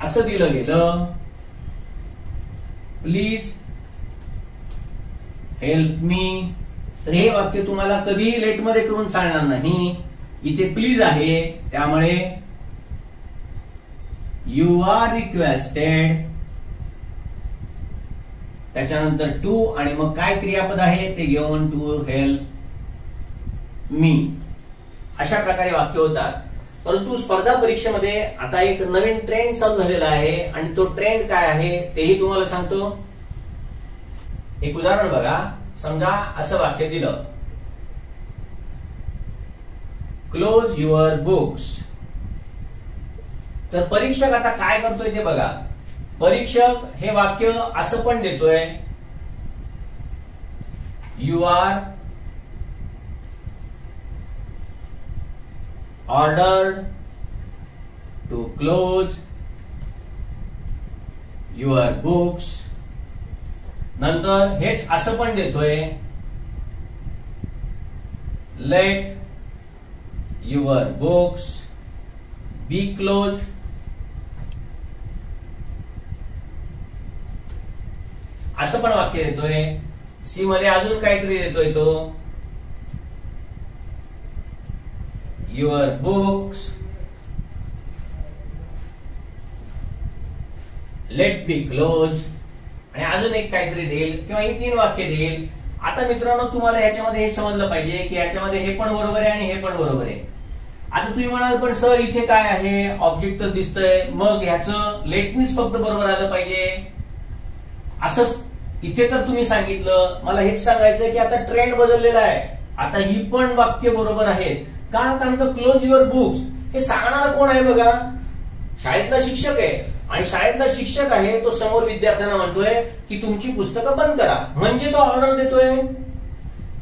असं दिलं गेलं, प्लीज हेल्प मी, तर हे वाक्य तुम्हाला कधी लेट मध्ये करून चालणार नाही. इथे प्लीज आहे त्यामुळे यू आर रिक्वेस्टेड, त्याच्यानंतर टू आणि मग काय क्रियापद आहे ते घेऊन टू हेल्प मी. अशा प्रकारे वाक्य होतात. परंतु स्पर्धा परीक्षेमध्ये आता एक नवीन ट्रेंड चालू झालेला आहे आणि तो ट्रेंड काय आहे तेही तुम्हाला सांगतो. एक उदाहरण बघा. समजा असं वाक्य दिलं, क्लोज युअर बुक्स. तर परीक्षक आता काय करतोय ते बघा. परीक्षक हे वाक्य असं पण देतोय, you are ordered to close your books. नंतर हेच असं पण देतोय, let your books be close. असं पण वाक्य देतोय. सी मध्ये अजून काहीतरी देतोय तो, your books let be close आणि अजून एक काहीतरी देईल किंवा ही 3 वाक्य देईल. आता मित्रांनो तुम्हाला याच्यामध्ये हे समजलं पाहिजे की याच्यामध्ये हे पण बरोबर आहे आणि हे पण बरोबर आहे. आता तुम्ही म्हणाल पण सर इथे काय आहे, ऑब्जेक्ट तर दिसतंय, मग ह्याचं लेटनीच फक्त बरोबर आलं पाहिजे असं इथे तर तुम्ही सांगितलं. मला हेच सांगायचंय की आता ट्रेंड बदललेला आहे. आता ही पण वाक्य बरोबर आहेत. कारण क्लोज युअर बुक्स हे सांगणारा कोण आहे बघा, शाळेतला शिक्षक आहे. आणि शाळेतला शिक्षक आहे तो समोर विद्यार्थ्यांना म्हणतोय की तुमची पुस्तकं बंद करा, म्हणजे तो ऑर्डर देतोय.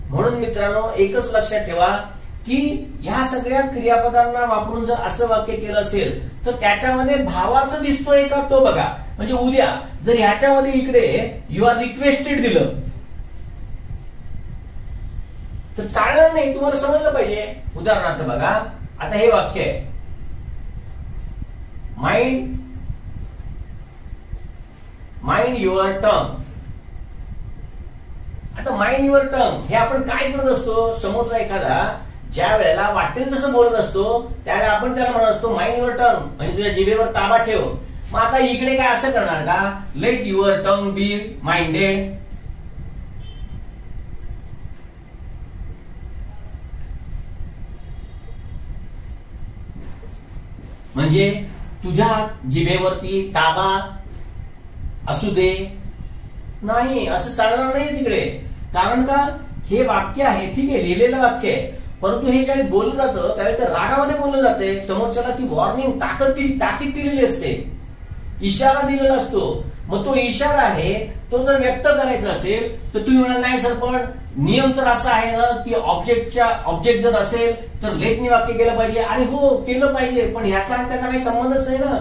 म्हणून मित्रांनो एकच लक्षात ठेवा की ह्या सगळ्या क्रियापदांना वापरून जर असं वाक्य केलं असेल तर त्याच्यामध्ये भावार्थ दिसतोय का तो बघा. म्हणजे उद्या जर ह्याच्यामध्ये इकडे यू आर रिक्वेस्टेड दिलं तर चालणार नाही. तुम्हाला समजलं पाहिजे. उदाहरणार्थ बघा, आता हे वाक्य आहे, माइंड युअर टंग. आता माइंड युअर टंग हे आपण काय करत असतो, समोरचा एखादा ज्या वेळेला वाटेल तसं बोलत असतो त्यावेळेला आपण त्याला म्हणत असतो माइंड युअर टंग, म्हणजे तुझ्या जिभेवर ताबा ठेव. मग आता इकडे काय असं करणार का, let your tongue be minded. म्हणजे तुझ्या जिभेवरती ताबा असू दे, नाही असं चालणार नाही तिकडे. कारण का हे वाक्य आहे, ठीक आहे, लिहिलेलं वाक्य आहे, परंतु हे ज्यावेळी बोललं जातं त्यावेळी तर रागामध्ये बोललं जाते. समोरच्याला ती वॉर्निंग ताकीद दिलेली असते, इशारा दिलेला असतो. मग तो इशारा आहे तो जर व्यक्त करायचा असेल तर तुम्ही म्हणाल नाही सर पण नियम तर असा आहे ना की ऑब्जेक्ट जर असेल तर लेटनी वाक्य केलं पाहिजे. अरे हो केलं पाहिजे, पण ह्याचा आणि त्याचा काही संबंधच नाही ना.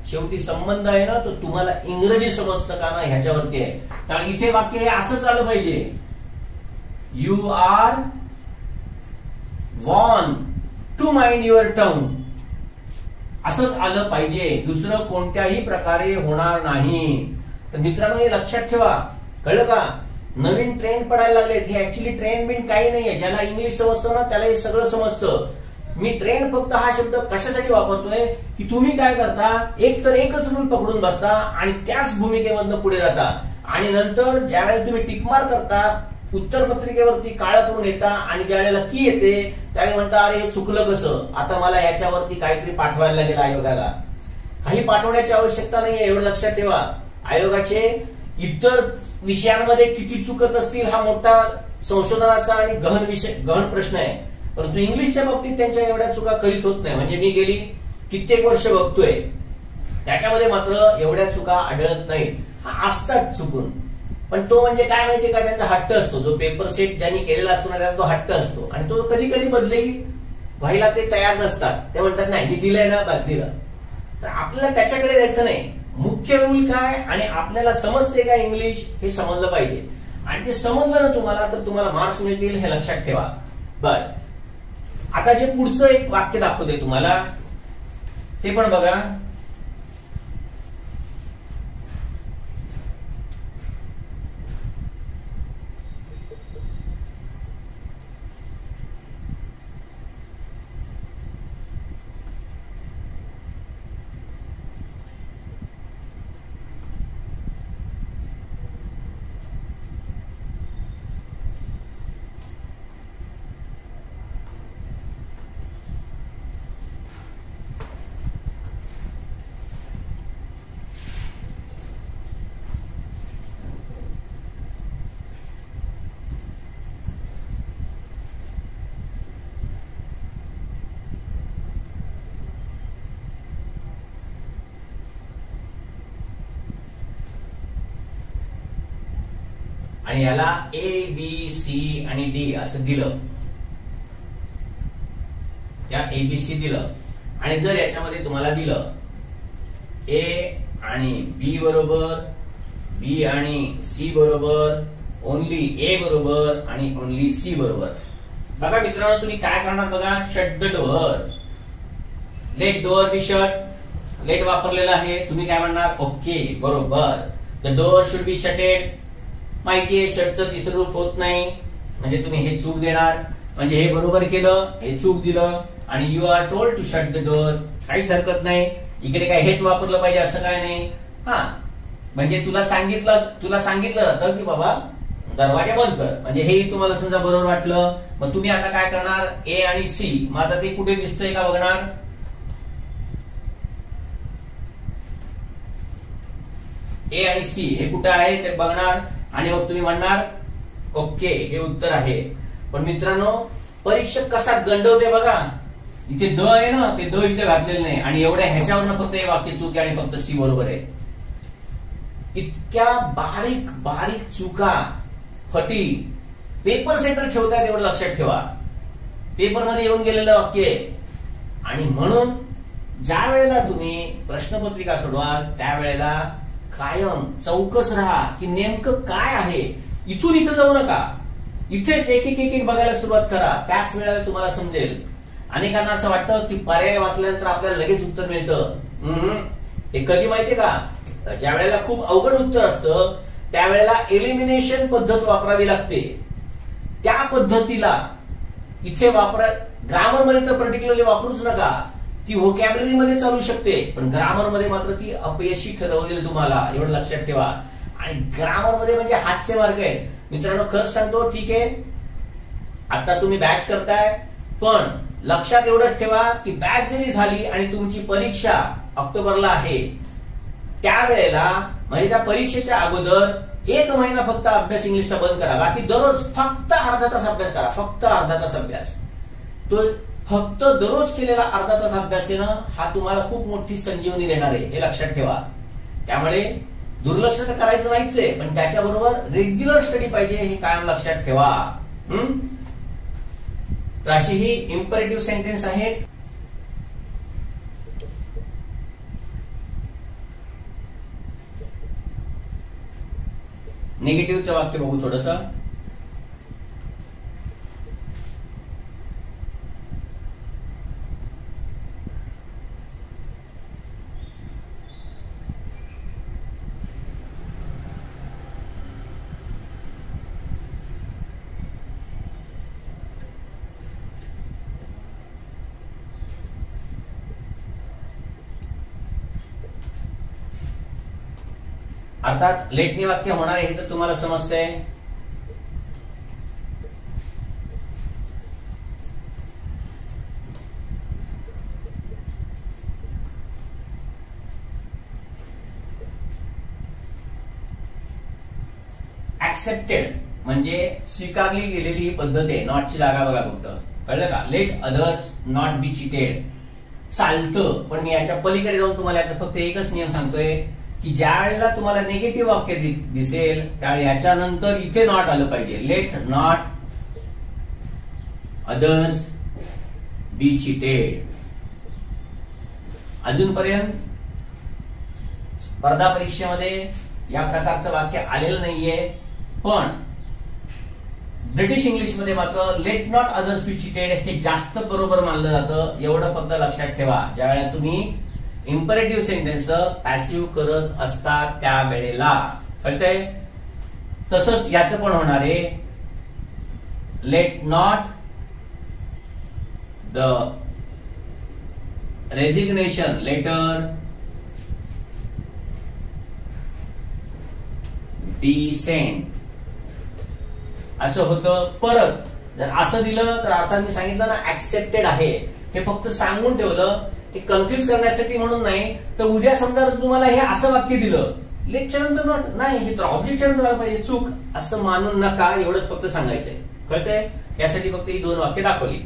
शेवटी संबंध आहे ना तो तुम्हाला इंग्रजी समजतं का ना ह्याच्यावरती आहे. कारण इथे वाक्य हे असंच आलं पाहिजे, you are warn to mind your tongue, असंच आलं पाहिजे, दुसरं कोणत्याही प्रकारे होणार नाही. तर मित्रांनो हे लक्षात ठेवा, कळलं का? नवीन ट्रेंड पडायला लागलेत. हे ऍक्च्युली ट्रेंड बिन काही नाहीये. ज्याला इंग्लिश समजतं ना त्याला हे सगळं समजतं. मी ट्रेंड फक्त हा शब्द कशासाठी वापरतोय की तुम्ही काय करता, एक तर एकच रूल पकडून बसता आणि त्याच भूमिकेमधनं पुढे जाता आणि नंतर ज्यावेळेला तुम्ही टिकमार करता, उत्तर पत्रिकेवरती काळं करून येता आणि ज्या वेळेला की येते त्यावेळी म्हणता अरे हे चुकलं कसं, आता मला याच्यावरती काहीतरी पाठवायला लागेल आयोगाला. काही पाठवण्याची आवश्यकता नाहीये, एवढं लक्षात ठेवा. आयोगाचे इतर विषयांमध्ये किती चुकत असतील हा मोठा संशोधनाचा आणि गहन प्रश्न आहे, परंतु इंग्लिशच्या बाबतीत त्यांच्या एवढ्या चुका कधीच होत नाही. म्हणजे मी गेली कित्येक वर्ष बघतोय त्याच्यामध्ये मात्र एवढ्या चुका आढळत नाहीत. हा असतात चुकून, पण तो म्हणजे काय माहितीये का, त्याचा हट्ट असतो. जो पेपर सेट ज्यांनी केलेला असतो ना त्याचा तो हट्ट असतो आणि तो कधी कधी बदलेही व्हायला ते तयार नसतात. ते म्हणतात नाही मी दिलंय ना बस दिलं. तर आपल्याला त्याच्याकडे जायचं नाही. मुख्य रूल काय आणि आपल्याला समजते का इंग्लिश हे समजलं पाहिजे आणि ते समजलं ना तुम्हाला तर तुम्हाला मार्क्स मिळतील, हे लक्षात ठेवा. बर, आता जे पुढचं एक वाक्य दाखवते तुम्हाला ते पण बघा. आणि याला ए बी सी आणि डी असं दिलं, या एबीसी दिलं आणि जर याच्यामध्ये तुम्हाला दिलं ए आणि बी बरोबर, बी आणि सी बरोबर, ओनली ए बरोबर आणि ओनली सी बरोबर. बघा मित्रांनो तुम्ही काय करणार बघा, shut the door, let door be shut, let वापरलेला आहे. तुम्ही काय म्हणणार, ओके बरोबर, the door should be shutted. माहितीये शटचं तिसरं रूप होत नाही, म्हणजे तुम्ही हे चूक देणार, म्हणजे हे बरोबर केलं हे चूक दिलं आणि you are told to shut the door. काहीच हरकत नाही, इकडे काय हेच वापरलं पाहिजे असं काय नाही. हा म्हणजे तुला सांगितलं जातं की बाबा दरवाजा बंद कर, म्हणजे हेही तुम्हाला समजा बरोबर वाटलं. मग तुम्ही आता काय करणार, ए आणि सी. मग आता ते कुठे दिसतंय का बघणार, ए आणि सी हे कुठे आहे ते बघणार आणि मग तुम्ही म्हणणार ओके हे उत्तर आहे. पण मित्रांनो परीक्षक कसा गंडवते बघा, इथे द आहे ना ते द इथे घातलेलं नाही आणि एवढ्या ह्याच्यावरनं फक्त हे वाक्य चूक आहे आणि फक्त सी बरोबर आहे. इतक्या बारीक बारीक चुका फटी पेपर सेंटर ठेवतात, एवढं लक्षात ठेवा. पेपरमध्ये येऊन गेलेलं वाक्य आहे आणि म्हणून ज्या वेळेला तुम्ही प्रश्नपत्रिका सोडवाल त्यावेळेला कायम चौकस राहा की नेमकं काय आहे. इथून इथं जाऊ नका, इथेच एक एक एक बघायला सुरुवात करा, त्याच वेळेला तुम्हाला समजेल. अनेकांना असं वाटतं की पर्याय वाचल्यानंतर आपल्याला लगेच उत्तर मिळतं. हे कधी माहितीये का, ज्या वेळेला खूप अवघड उत्तर असतं त्यावेळेला एलिमिनेशन पद्धत वापरावी लागते. त्या पद्धतीला इथे वापरा. ग्रामर मध्ये तर पर्टिक्युलरली वापरूच नका, ती व्होकॅब्युलरी मध्ये चालू शकते पण ग्रामर मध्ये मात्र ती अपयशी ठरवतील तुम्हाला, एवढं लक्षात ठेवा. आणि ग्रामर मध्ये म्हणजे हातचे मार्क आहे मित्रांनो. खरंच सांगतो, ठीक आहे आता तुम्ही बॅच करताय पण लक्षात एवढंच ठेवा की बॅच जरी झाली आणि तुमची परीक्षा ऑक्टोबरला आहे त्यावेळेला म्हणजे त्या परीक्षेच्या अगोदर 1 महिना फक्त अभ्यास इंग्लिशचा बंद करा, बाकी दररोज फक्त अर्धा तास अभ्यास करा, फक्त अर्धा तास अभ्यास. तो फक्त दररोज केलेला अर्धा तास अभ्यास आहे ना, हा तुम्हाला खूप मोठी संजीवनी देणार आहे, हे लक्षात ठेवा. त्यामुळे दुर्लक्ष तर करायचं नाहीच आहे, पण त्याच्याबरोबर रेग्युलर स्टडी पाहिजे, हे कायम लक्षात ठेवा. तर अशी ही इम्परेटिव्ह सेंटेन्स आहेत. निगेटिव्हचं वाक्य बघू थोडंसं. अर्थात लेटनी वाक्य होणार आहे हे तर तुम्हाला समजतंय. ऍक्सेप्टेड म्हणजे स्वीकारली गेलेली ही पद्धत आहे. नॉटची जागा बघा फक्त, कळलं का? Let others not be cheated चालतं, पण मी याच्या पलीकडे जाऊन तुम्हाला याचा फक्त एकच नियम सांगतोय की ज्या वेळेला तुम्हाला निगेटिव्ह वाक्य दिसेल त्यावेळी याच्यानंतर इथे नॉट आलं पाहिजे. Let not others be cheated. अजूनपर्यंत स्पर्धा परीक्षेमध्ये या प्रकारचं वाक्य आलेलं नाहीये, पण ब्रिटिश इंग्लिश मध्ये मात्र let not others be cheated हे जास्त बरोबर मानलं जातं. एवढं फक्त लक्षात ठेवा, ज्या वेळेला तुम्ही इम्परेटिव्ह सेंटेन्स पॅसिव्ह करत असतात त्यावेळेला, कळतंय? तसंच याचं पण होणार आहे. Let not the resignation letter be sent असं होतं. परत जर असं दिलं तर अर्थात मी सांगितलं ना ऍक्सेप्टेड आहे, हे फक्त सांगून ठेवलं, ते कन्फ्युज करण्यासाठी म्हणून नाही. तर उद्या समजा तुम्हाला हे असं वाक्य दिलं लेटच्या नंतर नॉट, नाही हे तर ऑब्जेक्टच्या नंतर आलं पाहिजे, चूक असं मानून नका, एवढंच फक्त सांगायचंय. कळतंय? यासाठी फक्त ही 2 वाक्य दाखवली.